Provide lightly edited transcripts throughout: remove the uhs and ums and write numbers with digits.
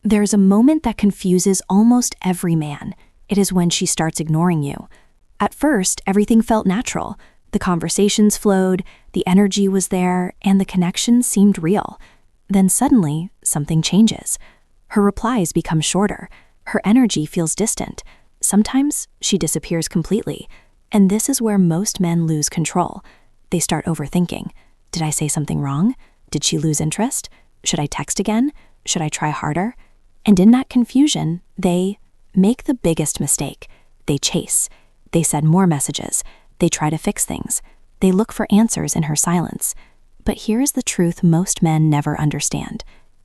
There's a moment that confuses almost every man. It is when she starts ignoring you. At first, everything felt natural. The conversations flowed, the energy was there, and the connection seemed real. Then suddenly, something changes. Her replies become shorter. Her energy feels distant. Sometimes, she disappears completely. And this is where most men lose control. They start overthinking. Did I say something wrong? Did she lose interest? Should I text again? Should I try harder? And in that confusion, they make the biggest mistake. They chase. They send more messages. They try to fix things. They look for answers in her silence. But here's the truth most men never understand.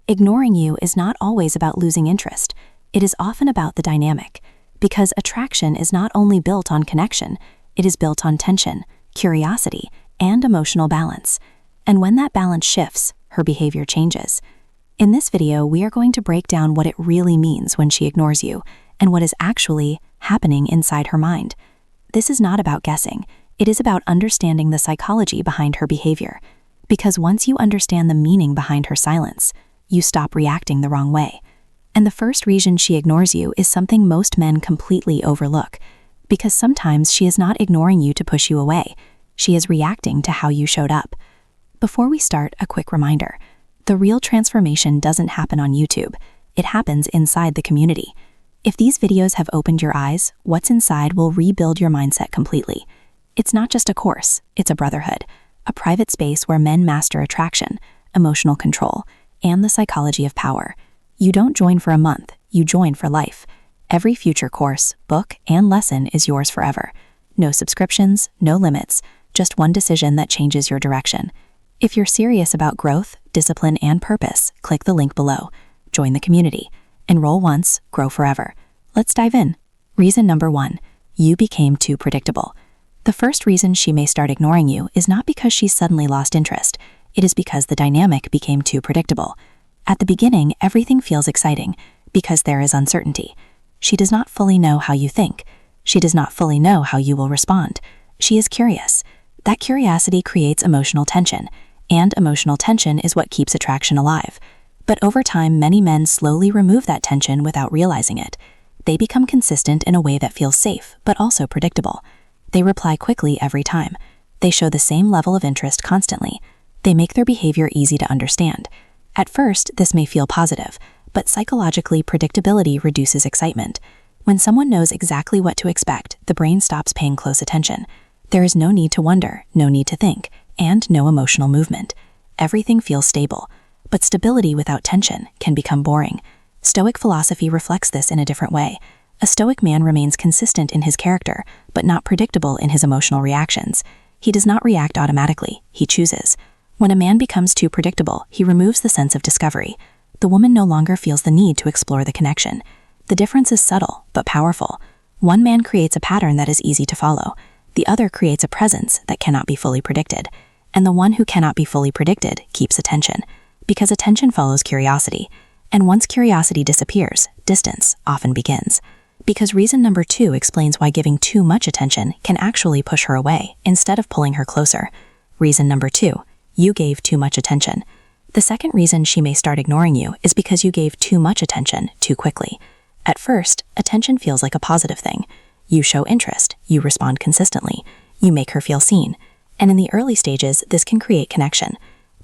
Ignoring you is not always about losing interest. It is often about the dynamic. Because attraction is not only built on connection, it is built on tension, curiosity, and emotional balance. And when that balance shifts, her behavior changes. In this video, we are going to break down what it really means when she ignores you and what is actually happening inside her mind. This is not about guessing. It is about understanding the psychology behind her behavior. Because once you understand the meaning behind her silence, you stop reacting the wrong way. And the first reason she ignores you is something most men completely overlook. Because sometimes she is not ignoring you to push you away. She is reacting to how you showed up. Before we start, a quick reminder. The real transformation doesn't happen on YouTube. It happens inside the community. If these videos have opened your eyes, what's inside will rebuild your mindset completely. It's not just a course, it's a brotherhood, a private space where men master attraction, emotional control, and the psychology of power. You don't join for a month, you join for life. Every future course, book, and lesson is yours forever. No subscriptions, no limits, just one decision that changes your direction. If you're serious about growth, discipline, and purpose, click the link below. Join the community. Enroll once, grow forever. Let's dive in. Reason number 1. You became too predictable. The first reason she may start ignoring you is not because she suddenly lost interest. It is because the dynamic became too predictable. At the beginning, everything feels exciting because there is uncertainty. She does not fully know how you think. She does not fully know how you will respond. She is curious. That curiosity creates emotional tension. And emotional tension is what keeps attraction alive. But over time, many men slowly remove that tension without realizing it. They become consistent in a way that feels safe, but also predictable. They reply quickly every time. They show the same level of interest constantly. They make their behavior easy to understand. At first, this may feel positive, but psychologically, predictability reduces excitement. When someone knows exactly what to expect, the brain stops paying close attention. There is no need to wonder, no need to think, and no emotional movement. Everything feels stable, but stability without tension can become boring. Stoic philosophy reflects this in a different way. A Stoic man remains consistent in his character, but not predictable in his emotional reactions. He does not react automatically, he chooses. When a man becomes too predictable, he removes the sense of discovery. The woman no longer feels the need to explore the connection. The difference is subtle, but powerful. One man creates a pattern that is easy to follow. The other creates a presence that cannot be fully predicted. And the one who cannot be fully predicted keeps attention, because attention follows curiosity. And once curiosity disappears, distance often begins. Because reason number 2 explains why giving too much attention can actually push her away instead of pulling her closer. Reason number 2, you gave too much attention. The second reason she may start ignoring you is because you gave too much attention too quickly. At first, attention feels like a positive thing. You show interest, you respond consistently, you make her feel seen. And in the early stages, this can create connection.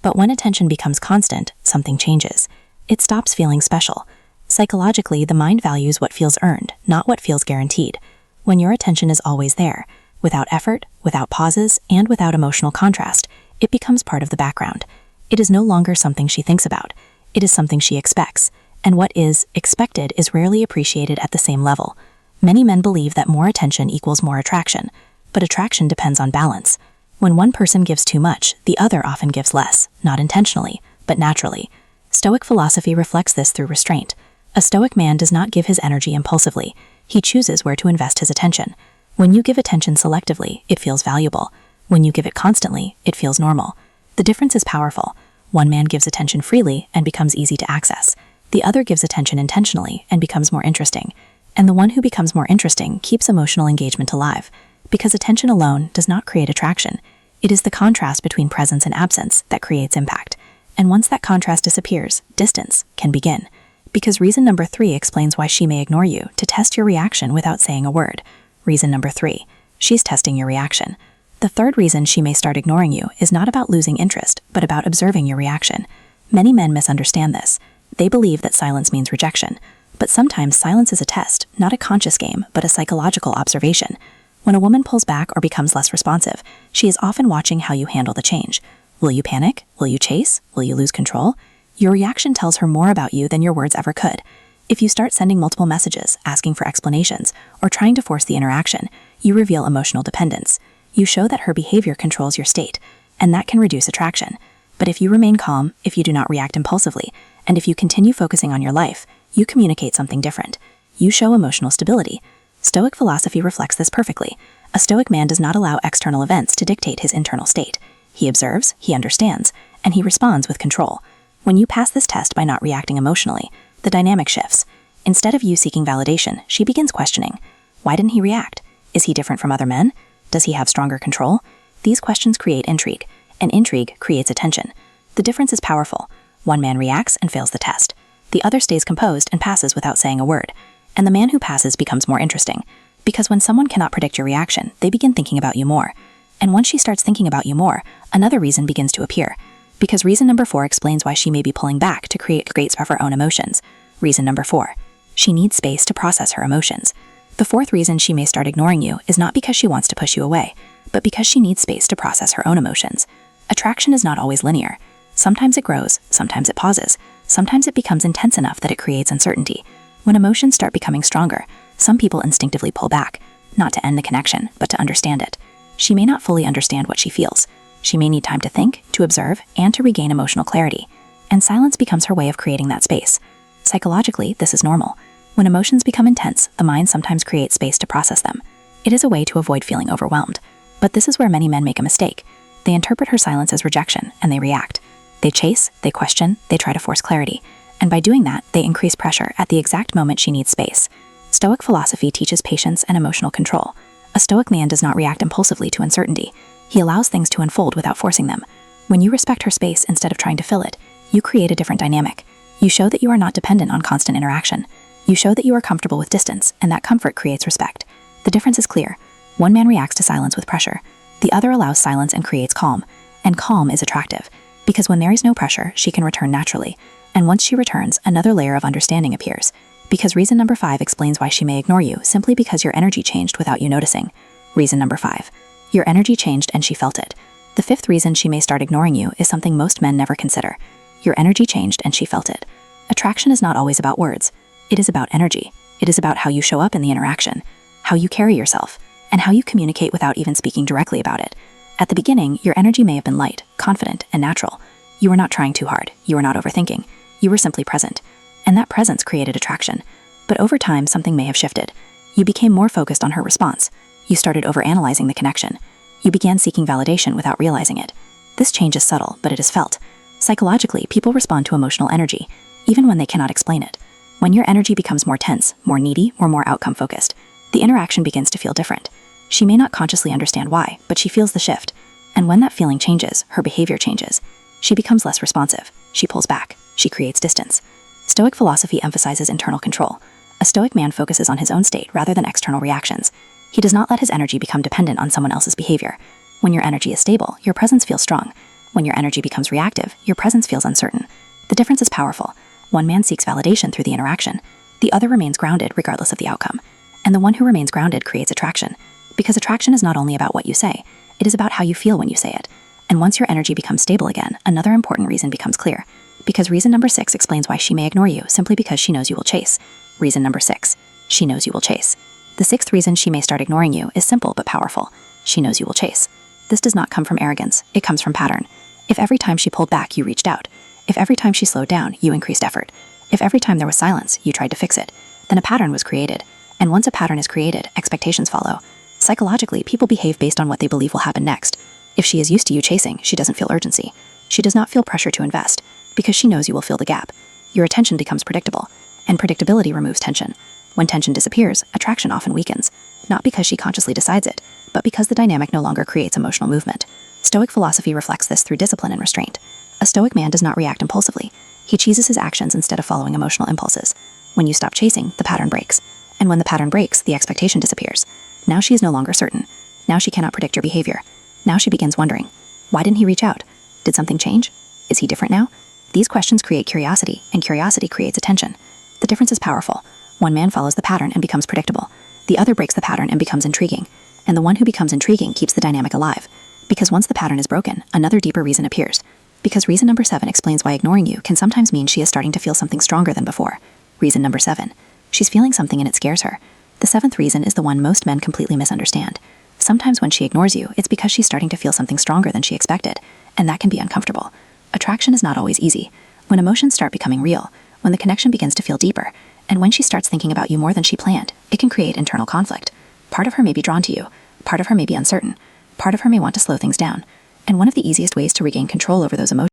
But when attention becomes constant, something changes. It stops feeling special. Psychologically, the mind values what feels earned, not what feels guaranteed. When your attention is always there, without effort, without pauses, and without emotional contrast, it becomes part of the background. It is no longer something she thinks about. It is something she expects. And what is expected is rarely appreciated at the same level. Many men believe that more attention equals more attraction, but attraction depends on balance. When one person gives too much, the other often gives less, not intentionally, but naturally. Stoic philosophy reflects this through restraint. A Stoic man does not give his energy impulsively. He chooses where to invest his attention. When you give attention selectively, it feels valuable. When you give it constantly, it feels normal. The difference is powerful. One man gives attention freely and becomes easy to access. The other gives attention intentionally and becomes more interesting. And the one who becomes more interesting keeps emotional engagement alive. Because attention alone does not create attraction. It is the contrast between presence and absence that creates impact. And once that contrast disappears, distance can begin. Because reason number 3 explains why she may ignore you to test your reaction without saying a word. Reason number 3. She's testing your reaction. The third reason she may start ignoring you is not about losing interest, but about observing your reaction. Many men misunderstand this. They believe that silence means rejection. But sometimes silence is a test, not a conscious game, but a psychological observation. When a woman pulls back or becomes less responsive, she is often watching how you handle the change. Will you panic? Will you chase? Will you lose control? Your reaction tells her more about you than your words ever could. If you start sending multiple messages, asking for explanations, or trying to force the interaction, you reveal emotional dependence. You show that her behavior controls your state, and that can reduce attraction. But if you remain calm, if you do not react impulsively, and if you continue focusing on your life, you communicate something different. You show emotional stability. Stoic philosophy reflects this perfectly. A Stoic man does not allow external events to dictate his internal state. He observes, he understands, and he responds with control. When you pass this test by not reacting emotionally, the dynamic shifts. Instead of you seeking validation, she begins questioning. Why didn't he react? Is he different from other men? Does he have stronger control? These questions create intrigue, and intrigue creates attention. The difference is powerful. One man reacts and fails the test. The other stays composed and passes without saying a word. And the man who passes becomes more interesting. Because when someone cannot predict your reaction, they begin thinking about you more. And once she starts thinking about you more, another reason begins to appear. Because reason number 4 explains why she may be pulling back to create space for her own emotions. Reason number 4. She needs space to process her emotions. The fourth reason she may start ignoring you is not because she wants to push you away, but because she needs space to process her own emotions. Attraction is not always linear. Sometimes it grows, sometimes it pauses, sometimes it becomes intense enough that it creates uncertainty. When emotions start becoming stronger, some people instinctively pull back, not to end the connection, but to understand it. She may not fully understand what she feels. She may need time to think, to observe, and to regain emotional clarity. And silence becomes her way of creating that space. Psychologically, this is normal. When emotions become intense, the mind sometimes creates space to process them. It is a way to avoid feeling overwhelmed. But this is where many men make a mistake. They interpret her silence as rejection, and they react. They chase, they question, they try to force clarity. And by doing that, they increase pressure at the exact moment she needs space. Stoic philosophy teaches patience and emotional control. A Stoic man does not react impulsively to uncertainty. He allows things to unfold without forcing them. When you respect her space instead of trying to fill it, you create a different dynamic. You show that you are not dependent on constant interaction. You show that you are comfortable with distance, and that comfort creates respect. The difference is clear. One man reacts to silence with pressure. The other allows silence and creates calm. And calm is attractive. Because when there is no pressure, she can return naturally. And once she returns, another layer of understanding appears. Because reason number 5 explains why she may ignore you simply because your energy changed without you noticing. Reason number 5. Your energy changed and she felt it. The fifth reason she may start ignoring you is something most men never consider. Your energy changed and she felt it. Attraction is not always about words. It is about energy. It is about how you show up in the interaction, how you carry yourself, and how you communicate without even speaking directly about it. At the beginning, your energy may have been light, confident, and natural. You were not trying too hard. You were not overthinking. You were simply present. And that presence created attraction. But over time, something may have shifted. You became more focused on her response. You started overanalyzing the connection. You began seeking validation without realizing it. This change is subtle, but it is felt. Psychologically, people respond to emotional energy, even when they cannot explain it. When your energy becomes more tense, more needy, or more outcome-focused, the interaction begins to feel different. She may not consciously understand why, but she feels the shift. And when that feeling changes, her behavior changes. She becomes less responsive. She pulls back. She creates distance. Stoic philosophy emphasizes internal control. A Stoic man focuses on his own state rather than external reactions. He does not let his energy become dependent on someone else's behavior. When your energy is stable, your presence feels strong. When your energy becomes reactive, your presence feels uncertain. The difference is powerful. One man seeks validation through the interaction. The other remains grounded regardless of the outcome. And the one who remains grounded creates attraction. Because attraction is not only about what you say, it is about how you feel when you say it. And once your energy becomes stable again, another important reason becomes clear. Because reason number 6 explains why she may ignore you simply because she knows you will chase. Reason number 6. She knows you will chase. The sixth reason she may start ignoring you is simple but powerful. She knows you will chase. This does not come from arrogance. It comes from pattern. If every time she pulled back, you reached out. If every time she slowed down, you increased effort. If every time there was silence, you tried to fix it, then a pattern was created. And once a pattern is created, expectations follow. Psychologically, people behave based on what they believe will happen next. If she is used to you chasing, she doesn't feel urgency. She does not feel pressure to invest, because she knows you will fill the gap. Your attention becomes predictable, and predictability removes tension. When tension disappears, attraction often weakens, not because she consciously decides it, but because the dynamic no longer creates emotional movement. Stoic philosophy reflects this through discipline and restraint. A Stoic man does not react impulsively. He chooses his actions instead of following emotional impulses. When you stop chasing, the pattern breaks. And when the pattern breaks, the expectation disappears. Now she is no longer certain. Now she cannot predict your behavior. Now she begins wondering, why didn't he reach out? Did something change? Is he different now? These questions create curiosity, and curiosity creates attention. The difference is powerful. One man follows the pattern and becomes predictable. The other breaks the pattern and becomes intriguing. And the one who becomes intriguing keeps the dynamic alive. Because once the pattern is broken, another deeper reason appears. Because reason number 7 explains why ignoring you can sometimes mean she is starting to feel something stronger than before. Reason number 7. She's feeling something and it scares her. The 7th reason is the one most men completely misunderstand. Sometimes when she ignores you, it's because she's starting to feel something stronger than she expected, and that can be uncomfortable. Attraction is not always easy. When emotions start becoming real, when the connection begins to feel deeper, and when she starts thinking about you more than she planned, it can create internal conflict. Part of her may be drawn to you, part of her may be uncertain, part of her may want to slow things down, and one of the easiest ways to regain control over those emotions